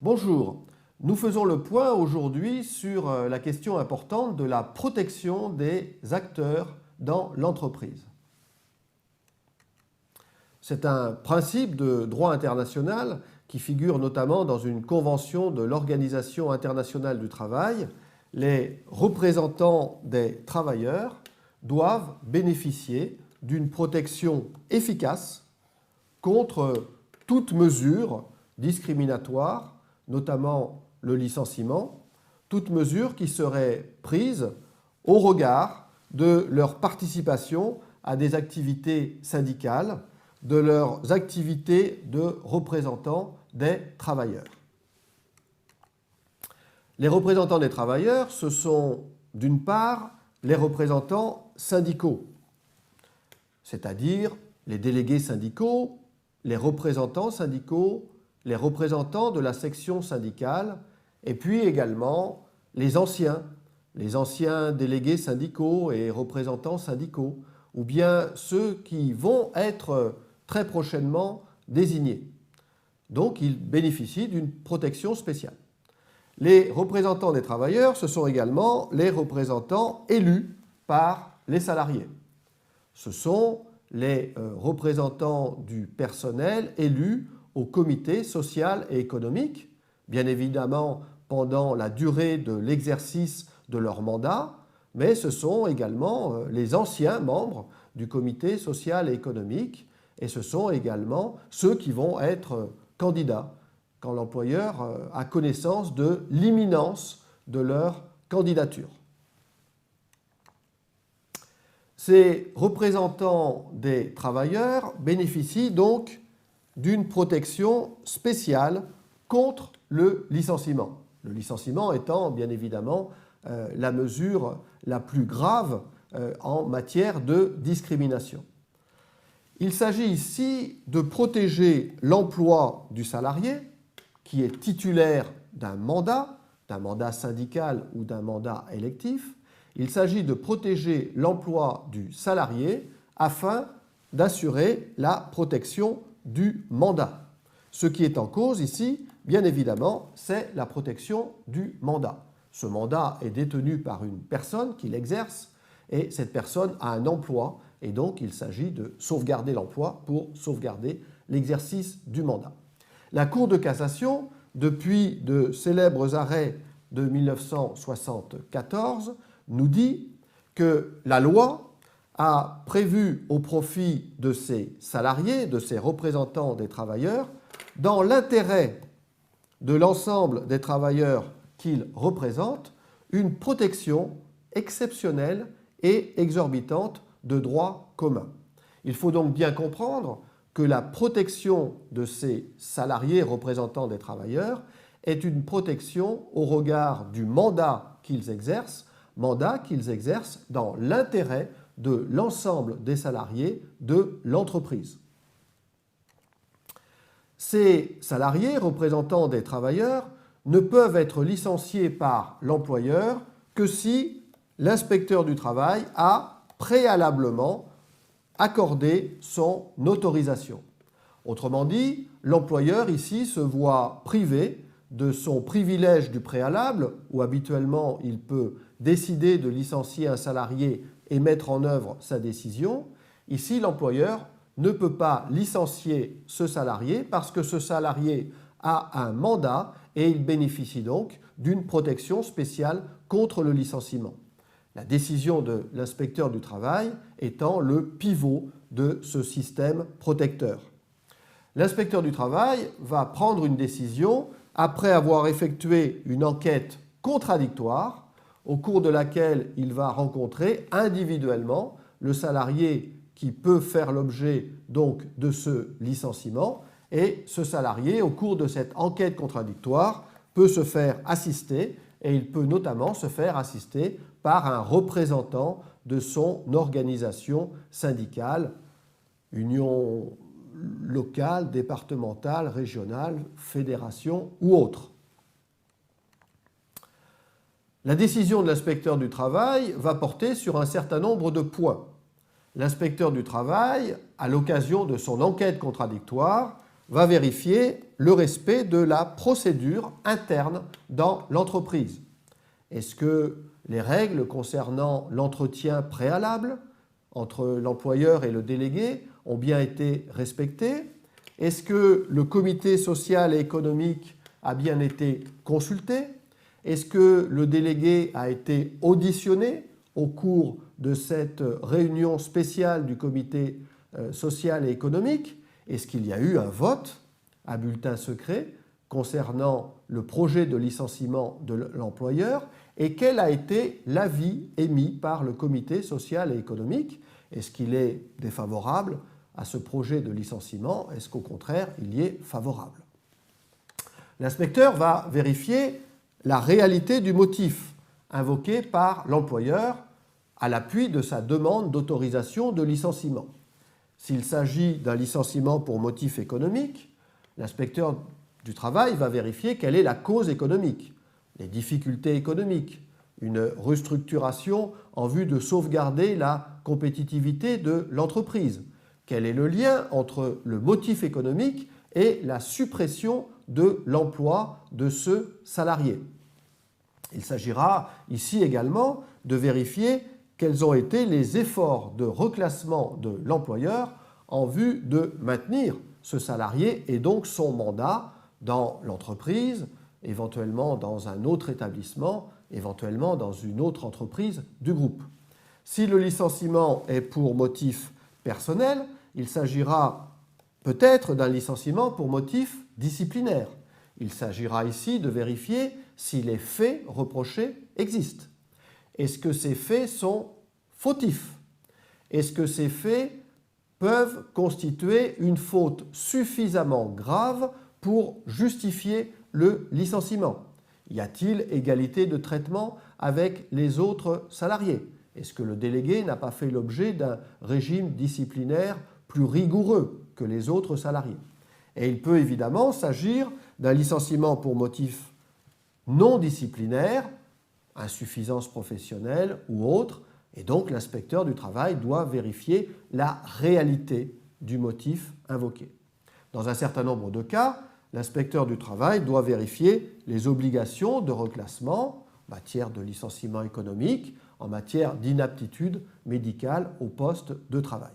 Bonjour, nous faisons le point aujourd'hui sur la question importante de la protection des acteurs dans l'entreprise. C'est un principe de droit international qui figure notamment dans une convention de l'Organisation internationale du travail. Les représentants des travailleurs doivent bénéficier d'une protection efficace contre toute mesure discriminatoire, notamment le licenciement, toute mesure qui serait prise au regard de leur participation à des activités syndicales, de leurs activités de représentants des travailleurs. Les représentants des travailleurs, ce sont d'une part les représentants syndicaux, c'est-à-dire les délégués syndicaux, les représentants syndicaux, les représentants de la section syndicale, et puis également les anciens délégués syndicaux et représentants syndicaux, ou bien ceux qui vont être très prochainement désignés. Donc, ils bénéficient d'une protection spéciale. Les représentants des travailleurs, ce sont également les représentants élus par les salariés. Ce sont les représentants du personnel élus au comité social et économique, bien évidemment pendant la durée de l'exercice de leur mandat, mais ce sont également les anciens membres du comité social et économique, et ce sont également ceux qui vont être candidats quand l'employeur a connaissance de l'imminence de leur candidature. Ces représentants des travailleurs bénéficient donc d'une protection spéciale contre le licenciement. Le licenciement étant bien évidemment la mesure la plus grave en matière de discrimination. Il s'agit ici de protéger l'emploi du salarié qui est titulaire d'un mandat syndical ou d'un mandat électif. Il s'agit de protéger l'emploi du salarié afin d'assurer la protection du mandat. Ce qui est en cause ici, bien évidemment, c'est la protection du mandat. Ce mandat est détenu par une personne qui l'exerce et cette personne a un emploi et donc il s'agit de sauvegarder l'emploi pour sauvegarder l'exercice du mandat. La Cour de cassation, depuis de célèbres arrêts de 1974, nous dit que la loi a prévu au profit de ces salariés, de ces représentants des travailleurs, dans l'intérêt de l'ensemble des travailleurs qu'ils représentent, une protection exceptionnelle et exorbitante de droit commun. Il faut donc bien comprendre que la protection de ces salariés représentants des travailleurs est une protection au regard du mandat qu'ils exercent dans l'intérêt de l'ensemble des salariés de l'entreprise. Ces salariés représentants des travailleurs ne peuvent être licenciés par l'employeur que si l'inspecteur du travail a préalablement accordé son autorisation. Autrement dit, l'employeur ici se voit privé de son privilège du préalable, où habituellement il peut décider de licencier un salarié et mettre en œuvre sa décision. Ici, l'employeur ne peut pas licencier ce salarié parce que ce salarié a un mandat et il bénéficie donc d'une protection spéciale contre le licenciement. La décision de l'inspecteur du travail étant le pivot de ce système protecteur. L'inspecteur du travail va prendre une décision après avoir effectué une enquête contradictoire au cours de laquelle il va rencontrer individuellement le salarié qui peut faire l'objet donc de ce licenciement et ce salarié, au cours de cette enquête contradictoire, peut se faire assister et il peut notamment se faire assister par un représentant de son organisation syndicale, union locale, départementale, régionale, fédération ou autre. La décision de l'inspecteur du travail va porter sur un certain nombre de points. L'inspecteur du travail, à l'occasion de son enquête contradictoire, va vérifier le respect de la procédure interne dans l'entreprise. Est-ce que les règles concernant l'entretien préalable entre l'employeur et le délégué ont bien été respectées? Est-ce que le comité social et économique a bien été consulté? Est-ce que le délégué a été auditionné au cours de cette réunion spéciale du comité social et économique? Est-ce qu'il y a eu un vote à bulletin secret concernant le projet de licenciement de l'employeur? Et quel a été l'avis émis par le comité social et économique? Est-ce qu'il est défavorable à ce projet de licenciement? Est-ce qu'au contraire, il y est favorable? L'inspecteur va vérifier la réalité du motif invoqué par l'employeur à l'appui de sa demande d'autorisation de licenciement. S'il s'agit d'un licenciement pour motif économique, l'inspecteur du travail va vérifier quelle est la cause économique, les difficultés économiques, une restructuration en vue de sauvegarder la compétitivité de l'entreprise. Quel est le lien entre le motif économique et la suppression de l'emploi de ce salarié? Il s'agira ici également de vérifier quels ont été les efforts de reclassement de l'employeur en vue de maintenir ce salarié et donc son mandat dans l'entreprise, éventuellement dans un autre établissement, éventuellement dans une autre entreprise du groupe. Si le licenciement est pour motif personnel, il s'agira peut-être d'un licenciement pour motif disciplinaire. Il s'agira ici de vérifier si les faits reprochés existent. Est-ce que ces faits sont fautifs? Est-ce que ces faits peuvent constituer une faute suffisamment grave pour justifier le licenciement? Y a-t-il égalité de traitement avec les autres salariés? Est-ce que le délégué n'a pas fait l'objet d'un régime disciplinaire plus rigoureux que les autres salariés? Et il peut évidemment s'agir d'un licenciement pour motif non disciplinaire, insuffisance professionnelle ou autre, et donc l'inspecteur du travail doit vérifier la réalité du motif invoqué. Dans un certain nombre de cas, l'inspecteur du travail doit vérifier les obligations de reclassement en matière de licenciement économique, en matière d'inaptitude médicale au poste de travail.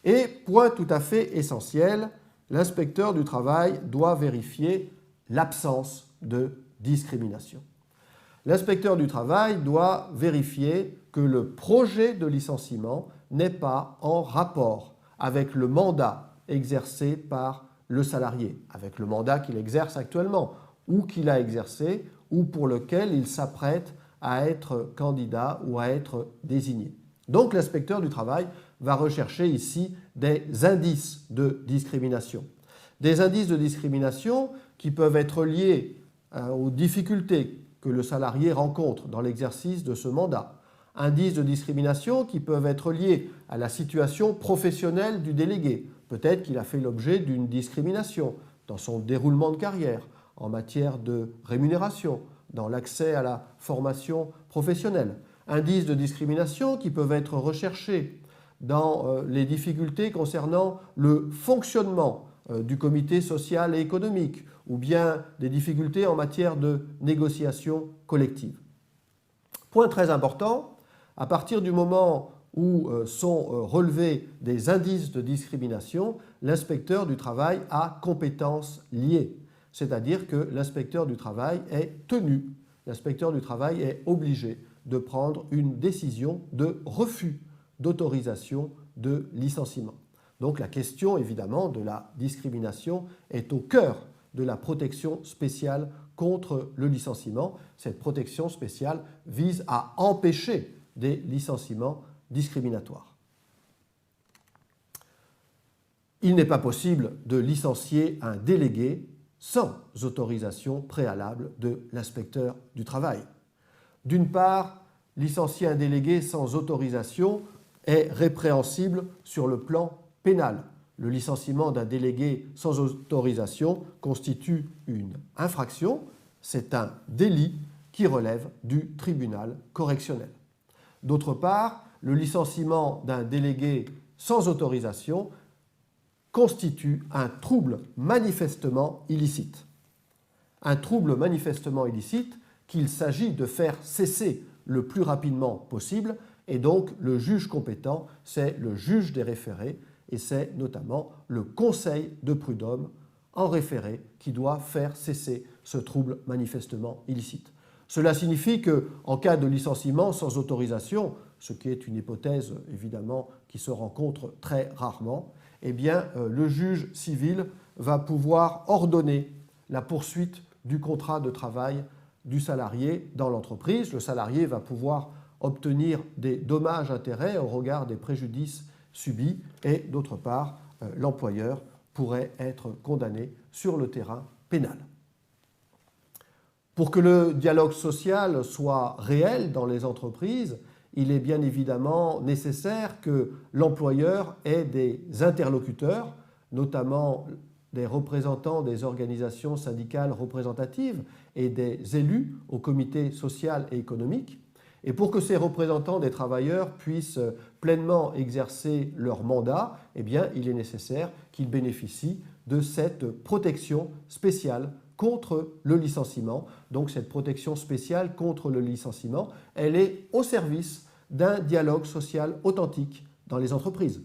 Et, point tout à fait essentiel, l'inspecteur du travail doit vérifier l'absence de discrimination. L'inspecteur du travail doit vérifier que le projet de licenciement n'est pas en rapport avec le mandat exercé par le salarié, avec le mandat qu'il exerce actuellement, ou qu'il a exercé, ou pour lequel il s'apprête à être candidat ou à être désigné. Donc l'inspecteur du travail va rechercher ici des indices de discrimination. Des indices de discrimination qui peuvent être liés aux difficultés que le salarié rencontre dans l'exercice de ce mandat. Indices de discrimination qui peuvent être liés à la situation professionnelle du délégué. Peut-être qu'il a fait l'objet d'une discrimination dans son déroulement de carrière, en matière de rémunération, dans l'accès à la formation professionnelle. Indices de discrimination qui peuvent être recherchés dans les difficultés concernant le fonctionnement du comité social et économique, ou bien des difficultés en matière de négociation collective. Point très important, à partir du moment où sont relevés des indices de discrimination, l'inspecteur du travail a compétence liée, c'est-à-dire que l'inspecteur du travail est tenu, l'inspecteur du travail est obligé de prendre une décision de refus d'autorisation de licenciement. Donc la question évidemment de la discrimination est au cœur de la protection spéciale contre le licenciement. Cette protection spéciale vise à empêcher des licenciements discriminatoires. Il n'est pas possible de licencier un délégué sans autorisation préalable de l'inspecteur du travail. D'une part, licencier un délégué sans autorisation est répréhensible sur le plan pénal. Le licenciement d'un délégué sans autorisation constitue une infraction, c'est un délit qui relève du tribunal correctionnel. D'autre part, le licenciement d'un délégué sans autorisation constitue un trouble manifestement illicite. Un trouble manifestement illicite qu'il s'agit de faire cesser le plus rapidement possible, et donc le juge compétent, c'est le juge des référés, et c'est notamment le conseil de prud'homme en référé qui doit faire cesser ce trouble manifestement illicite. Cela signifie qu'en cas de licenciement sans autorisation, ce qui est une hypothèse évidemment qui se rencontre très rarement, eh bien, le juge civil va pouvoir ordonner la poursuite du contrat de travail du salarié dans l'entreprise. Le salarié va pouvoir obtenir des dommages-intérêts au regard des préjudices subis et, d'autre part, l'employeur pourrait être condamné sur le terrain pénal. Pour que le dialogue social soit réel dans les entreprises, il est bien évidemment nécessaire que l'employeur ait des interlocuteurs, notamment des représentants des organisations syndicales représentatives et des élus au comité social et économique. Et pour que ces représentants des travailleurs puissent pleinement exercer leur mandat, eh bien, il est nécessaire qu'ils bénéficient de cette protection spéciale contre le licenciement. Donc cette protection spéciale contre le licenciement, elle est au service d'un dialogue social authentique dans les entreprises.